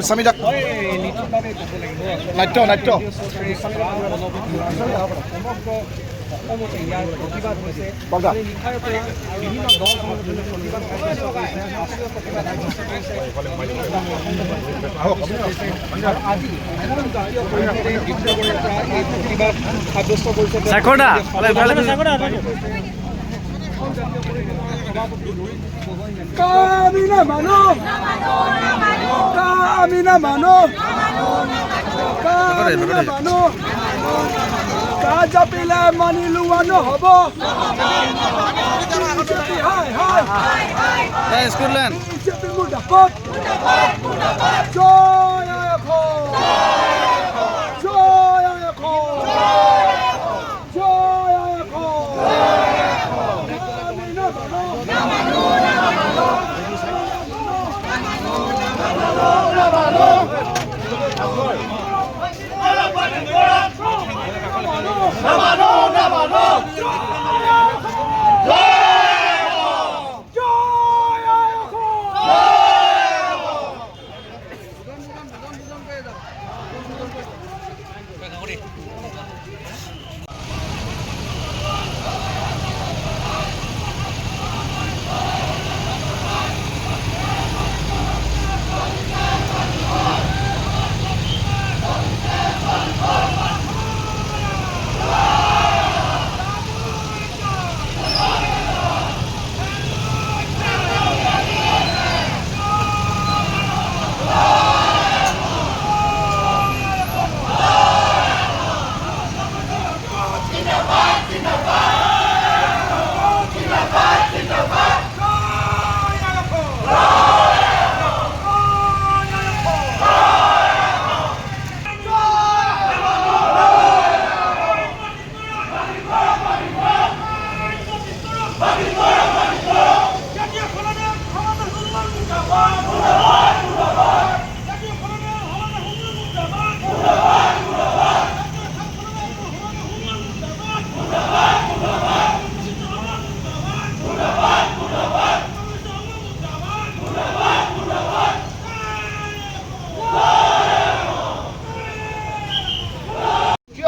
গোস্বামী দাক নাট্য নাট্য অসমতে ইয়াৰ প্ৰতিবাদ হৈছে নিশাৰ পৰা বিভিন্ন দল সংগঠনে প্ৰতিবাদ ৰাষ্ট্ৰীয় প্ৰতিবাদ আজি জাতীয় পৰিষদে ডিব্ৰুগড়ৰ পৰা এই প্ৰতিবাদ সাব্যস্ত কৰিছে জাপিলে মানি লোৱা নহ'ব মুৰ্দাবাদ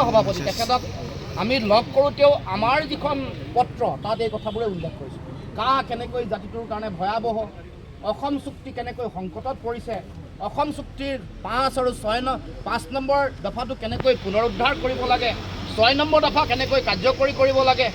জয় সভাপতি তেখেতক আমি লগ কৰোঁতেও আমাৰ যিখন পত্ৰ তাত এই কথাবোৰে উল্লেখ কৰিছোঁ কাহ কেনেকৈ জাতিটোৰ কাৰণে ভয়াৱহ অসম চুক্তি কেনেকৈ সংকটত পৰিছে অসম চুক্তিৰ 5 আৰু 5 নম্বৰ দফাটো কেনেকৈ পুনৰুদ্ধাৰ কৰিব লাগে 6 নম্বৰ দফা কেনেকৈ কাৰ্যকৰী কৰিব লাগে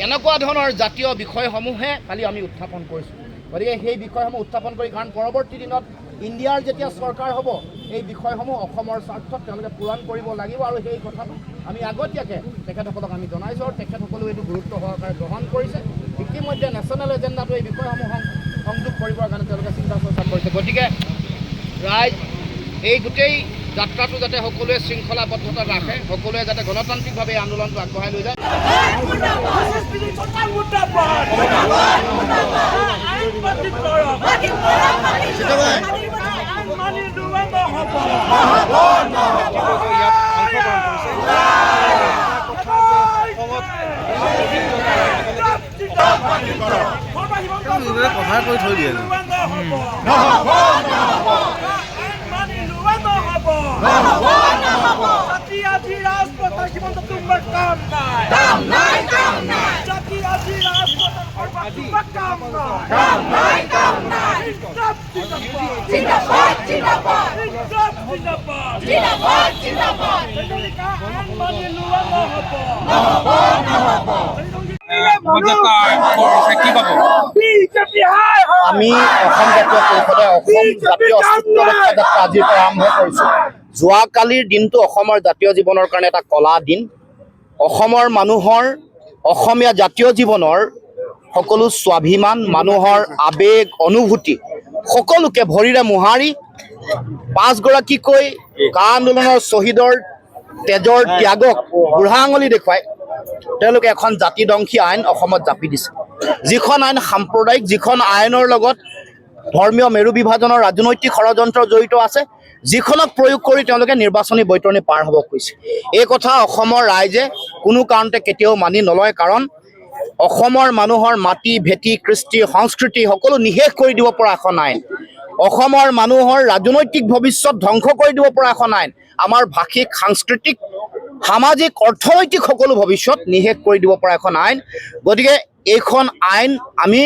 এনেকুৱা ধৰণৰ জাতীয় বিষয়সমূহে কালি আমি উত্থাপন কৰিছোঁ গতিকে সেই বিষয়সমূহ উত্থাপন কৰি কাৰণ পৰৱৰ্তী দিনত ইণ্ডিয়াৰ যেতিয়া চৰকাৰ হ'ব এই বিষয়সমূহ অসমৰ স্বাৰ্থত তেওঁলোকে পূৰণ কৰিব লাগিব আৰু সেই কথাটো আমি আগতীয়াকৈ তেখেতসকলক আমি জনাইছোঁ আৰু তেখেতসকলেও এইটো গুৰুত্ব সহকাৰে গ্ৰহণ কৰিছে ইতিমধ্যে নেশ্যনেল এজেণ্ডাটো এই বিষয়সমূহ সংযোগ কৰিবৰ কাৰণে তেওঁলোকে চিন্তা চৰ্চা কৰিছে গতিকে ৰাইজ এই গোটেই যাত্ৰাটো যাতে সকলোৱে শৃংখলাবদ্ধতা ৰাখে সকলোৱে যাতে গণতান্ত্ৰিকভাৱে এই আন্দোলনটো আগবঢ়াই লৈ যায় কথাই কৈ থৈ দিয়ে আমি অসম জাতীয় পৰিষদে অসম জাতীয় অস্তিত্ব ৰক্ষা যাত্ৰা আজিৰ পৰা আৰম্ভ কৰিছোঁ যোৱাকালিৰ দিনটো অসমৰ জাতীয় জীৱনৰ কাৰণে এটা কলা দিন অসমৰ মানুহৰ অসমীয়া জাতীয় জীৱনৰ সকলো স্বাভিমান মানুহৰ আবেগ অনুভূতি সকলোকে ভৰিৰে মোহাৰি 5 গৰাকীকৈ কা আন্দোলনৰ শ্বহীদৰ তেজৰ ত্যাগক বুঢ়া আঙুলি দেখুৱাই তেওঁলোকে এখন জাতিদংশী আইন অসমত জাপি দিছে যিখন আইন সাম্প্ৰদায়িক যিখন আইনৰ লগত ধৰ্মীয় মেৰু বিভাজনৰ ৰাজনৈতিক ষড়যন্ত্ৰ জড়িত আছে যিখনক প্ৰয়োগ কৰি তেওঁলোকে নিৰ্বাচনী বৈতৰণি পাৰ হ'ব কৈছে এই কথা অসমৰ ৰাইজে কোনো কাৰণতে কেতিয়াও মানি নলয় কাৰণ অসমৰ মানুহৰ মাটি ভেটি কৃষ্টি সংস্কৃতি সকলো নিশেষ কৰি দিব পৰা এখন আইন অসমৰ মানুহৰ ৰাজনৈতিক ভৱিষ্যত ধ্বংস কৰি দিব পৰা এখন আইন, আমাৰ ভাষিক সাংস্কৃতিক সামাজিক অৰ্থনৈতিক সকলো ভৱিষ্যত নিশেষ কৰি দিব পৰা এখন আইন। গতিকে এইখন আইন আমি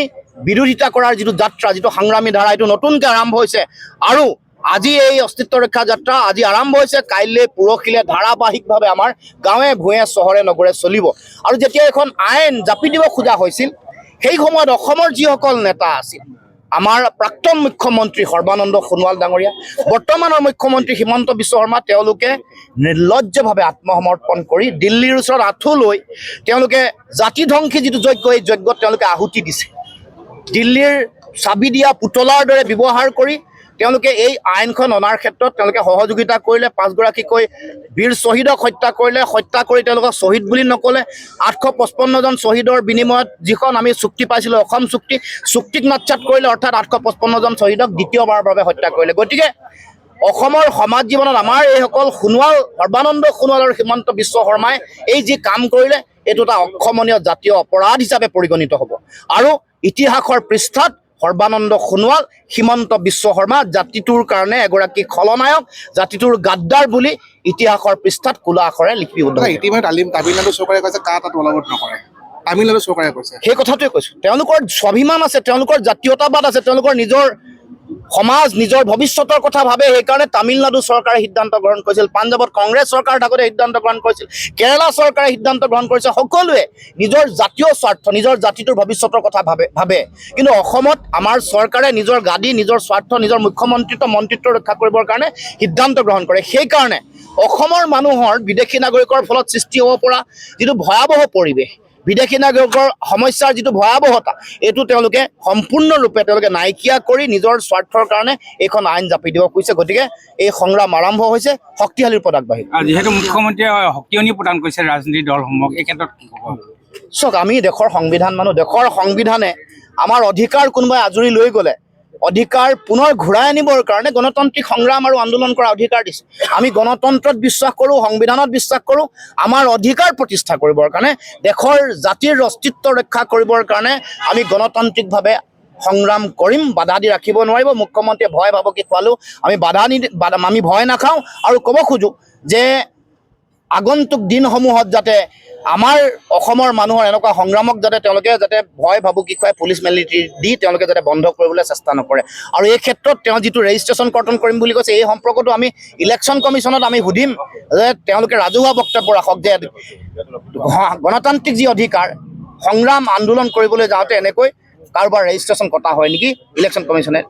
বিৰোধিতা কৰাৰ যিটো যাত্ৰা, যিটো সংগ্ৰামী ধাৰা, এইটো নতুনকৈ আৰম্ভ হৈছে। আৰু আজি এই অস্তিত্ব ৰক্ষা যাত্ৰা আজি আৰম্ভ হৈছে, কাইলৈ পৰহিলৈ ধাৰাবাহিকভাৱে আমাৰ গাঁৱে ভূঞে চহৰে নগৰে চলিব। আৰু যেতিয়া এখন আইন জাপি দিব খোজা হৈছিল, সেই সময়ত অসমৰ যিসকল নেতা আছিল, আমাৰ প্ৰাক্তন মুখ্যমন্ত্ৰী সৰ্বানন্দ সোণোৱাল ডাঙৰীয়া, বৰ্তমানৰ মুখ্যমন্ত্ৰী হিমন্ত বিশ্ব শৰ্মা, তেওঁলোকে নিৰ্লজ্জভাৱে আত্মসমৰ্পণ কৰি দিল্লীৰ ওচৰত আঁঠু লৈ তেওঁলোকে জাতিধ্বংসী যিটো যজ্ঞ, এই যজ্ঞত তেওঁলোকে আহুতি দিছে। দিল্লীৰ চাবি দিয়া পুতলাৰ দৰে ব্যৱহাৰ কৰি তেওঁলোকে এই আইনখন অনাৰ ক্ষেত্ৰত তেওঁলোকে সহযোগিতা কৰিলে। 5গৰাকীকৈ বীৰ শ্বহীদক হত্যা কৰিলে, হত্যা কৰি তেওঁলোকক শ্বহীদ বুলি নক'লে। 855জন শ্বহীদৰ বিনিময়ত যিখন আমি চুক্তি পাইছিলোঁ, অসম চুক্তি, চুক্তিক নাচ্ছাত কৰিলে, অৰ্থাৎ 855জন শ্বহীদক দ্বিতীয়বাৰৰ বাবে হত্যা কৰিলে। গতিকে অসমৰ সমাজ জীৱনত আমাৰ এইসকল সোণোৱাল, সৰ্বানন্দ সোণোৱাল আৰু হিমন্ত বিশ্ব শৰ্মাই এই যি কাম কৰিলে, এইটো এটা অক্ষমনীয় জাতীয় অপৰাধ হিচাপে পৰিগণিত হ'ব। আৰু ইতিহাসৰ পৃষ্ঠাত সৰ্বানন্দ সোণোৱাল, হিমন্ত বিশ্ব শৰ্মা জাতিটোৰ কাৰণে এগৰাকী খলনায়ক, জাতিটোৰ গাদ্দাৰ বুলি ইতিহাসৰ পৃষ্ঠাত কোলা আখৰে লিপিবদ্ধ। ইতিমধ্যে তামিলনাডু চৰকাৰে কৈছে কা তাত বলবৎ নকৰে, তামিলনাডু চৰকাৰে কৈছে। সেই কথাটোৱে কৈছোঁ, তেওঁলোকৰ স্বাভিমান আছে, তেওঁলোকৰ জাতীয়তাবাদ আছে, তেওঁলোকৰ নিজৰ সমাজ, নিজৰ ভৱিষ্যতৰ কথা ভাবে। সেইকাৰণে তামিলনাডু চৰকাৰে সিদ্ধান্ত গ্ৰহণ কৰিছিল, পাঞ্জাৱত কংগ্ৰেছ চৰকাৰ থাকোঁতে সিদ্ধান্ত গ্ৰহণ কৰিছিল, কেৰালা চৰকাৰে সিদ্ধান্ত গ্ৰহণ কৰিছে। সকলোৱে নিজৰ জাতীয় স্বাৰ্থ, নিজৰ জাতিটোৰ ভৱিষ্যতৰ কথা ভাবে। কিন্তু অসমত আমাৰ চৰকাৰে নিজৰ গাদী, নিজৰ স্বাৰ্থ, নিজৰ মুখ্যমন্ত্ৰিত্ব, মন্ত্ৰিত্ব ৰক্ষা কৰিবৰ কাৰণে সিদ্ধান্ত গ্ৰহণ কৰে। সেইকাৰণে অসমৰ মানুহৰ বিদেশী নাগৰিকৰ ফলত সৃষ্টি হ'ব পৰা যিটো ভয়াৱহ পৰিৱেশ, বিদেশী নাগৰিকৰ সমস্যাৰ যিটো ভয়াৱহতা, এইটো তেওঁলোকে সম্পূৰ্ণৰূপে তেওঁলোকে নাইকিয়া কৰি নিজৰ স্বাৰ্থৰ কাৰণে এইখন আইন জাপি দিব খুজিছে। গতিকে এই সংগ্ৰাম আৰম্ভ হৈছে, শক্তিশালীৰ পথ আগবাঢ়িব। যিহেতু মুখ্যমন্ত্ৰীয়ে শক্তিয়নী প্ৰদান কৰিছে ৰাজনীতিক দলসমূহক, এই ক্ষেত্ৰত কি ক'ব? চাওক, আমি দেশৰ সংবিধান মানুহ, দেশৰ সংবিধানে আমাৰ অধিকাৰ কোনোবাই আজৰি লৈ গ'লে অধিকাৰ পুনৰ ঘূৰাই আনিবৰ কাৰণে গণতান্ত্ৰিক সংগ্ৰাম আৰু আন্দোলন কৰাৰ অধিকাৰ দিছে। আমি গণতন্ত্ৰত বিশ্বাস কৰোঁ, সংবিধানত বিশ্বাস কৰোঁ। আমাৰ অধিকাৰ প্ৰতিষ্ঠা কৰিবৰ কাৰণে, দেশৰ জাতিৰ অস্তিত্ব ৰক্ষা কৰিবৰ কাৰণে আমি গণতান্ত্ৰিকভাৱে সংগ্ৰাম কৰিম। বাধা দি ৰাখিব নোৱাৰিব। মুখ্যমন্ত্ৰীয়ে ভয় ভাবুকি খোৱালেও আমি আমি ভয় নাখাওঁ। আৰু ক'ব খোজোঁ যে আগন্তুক দিনসমূহত যাতে আমাৰ অসমৰ মানুহৰ এনেকুৱা সংগ্ৰামক তেওঁলোকে ভয় ভাবুকি খুৱাই পুলিচ মিলিটাৰী দি তেওঁলোকে বন্ধ কৰিবলৈ চেষ্টা নকৰে। আৰু এই ক্ষেত্ৰত তেওঁ যিটো ৰেজিষ্ট্ৰেশ্যন কৰ্তন কৰিম বুলি কৈছে, এই সম্পৰ্কতো আমি ইলেকশ্যন কমিশ্যনত আমি সুধিম যে তেওঁলোকে ৰাজহুৱা বক্তব্য ৰাখক যে গণতান্ত্ৰিক যি অধিকাৰ, সংগ্ৰাম আন্দোলন কৰিবলৈ যাওঁতে এনেকৈ কাৰোবাৰ ৰেজিষ্ট্ৰেশ্যন কটা হয় নেকি, ইলেকশ্যন কমিশ্যনে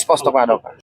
স্পষ্ট কৰা দৰকাৰ।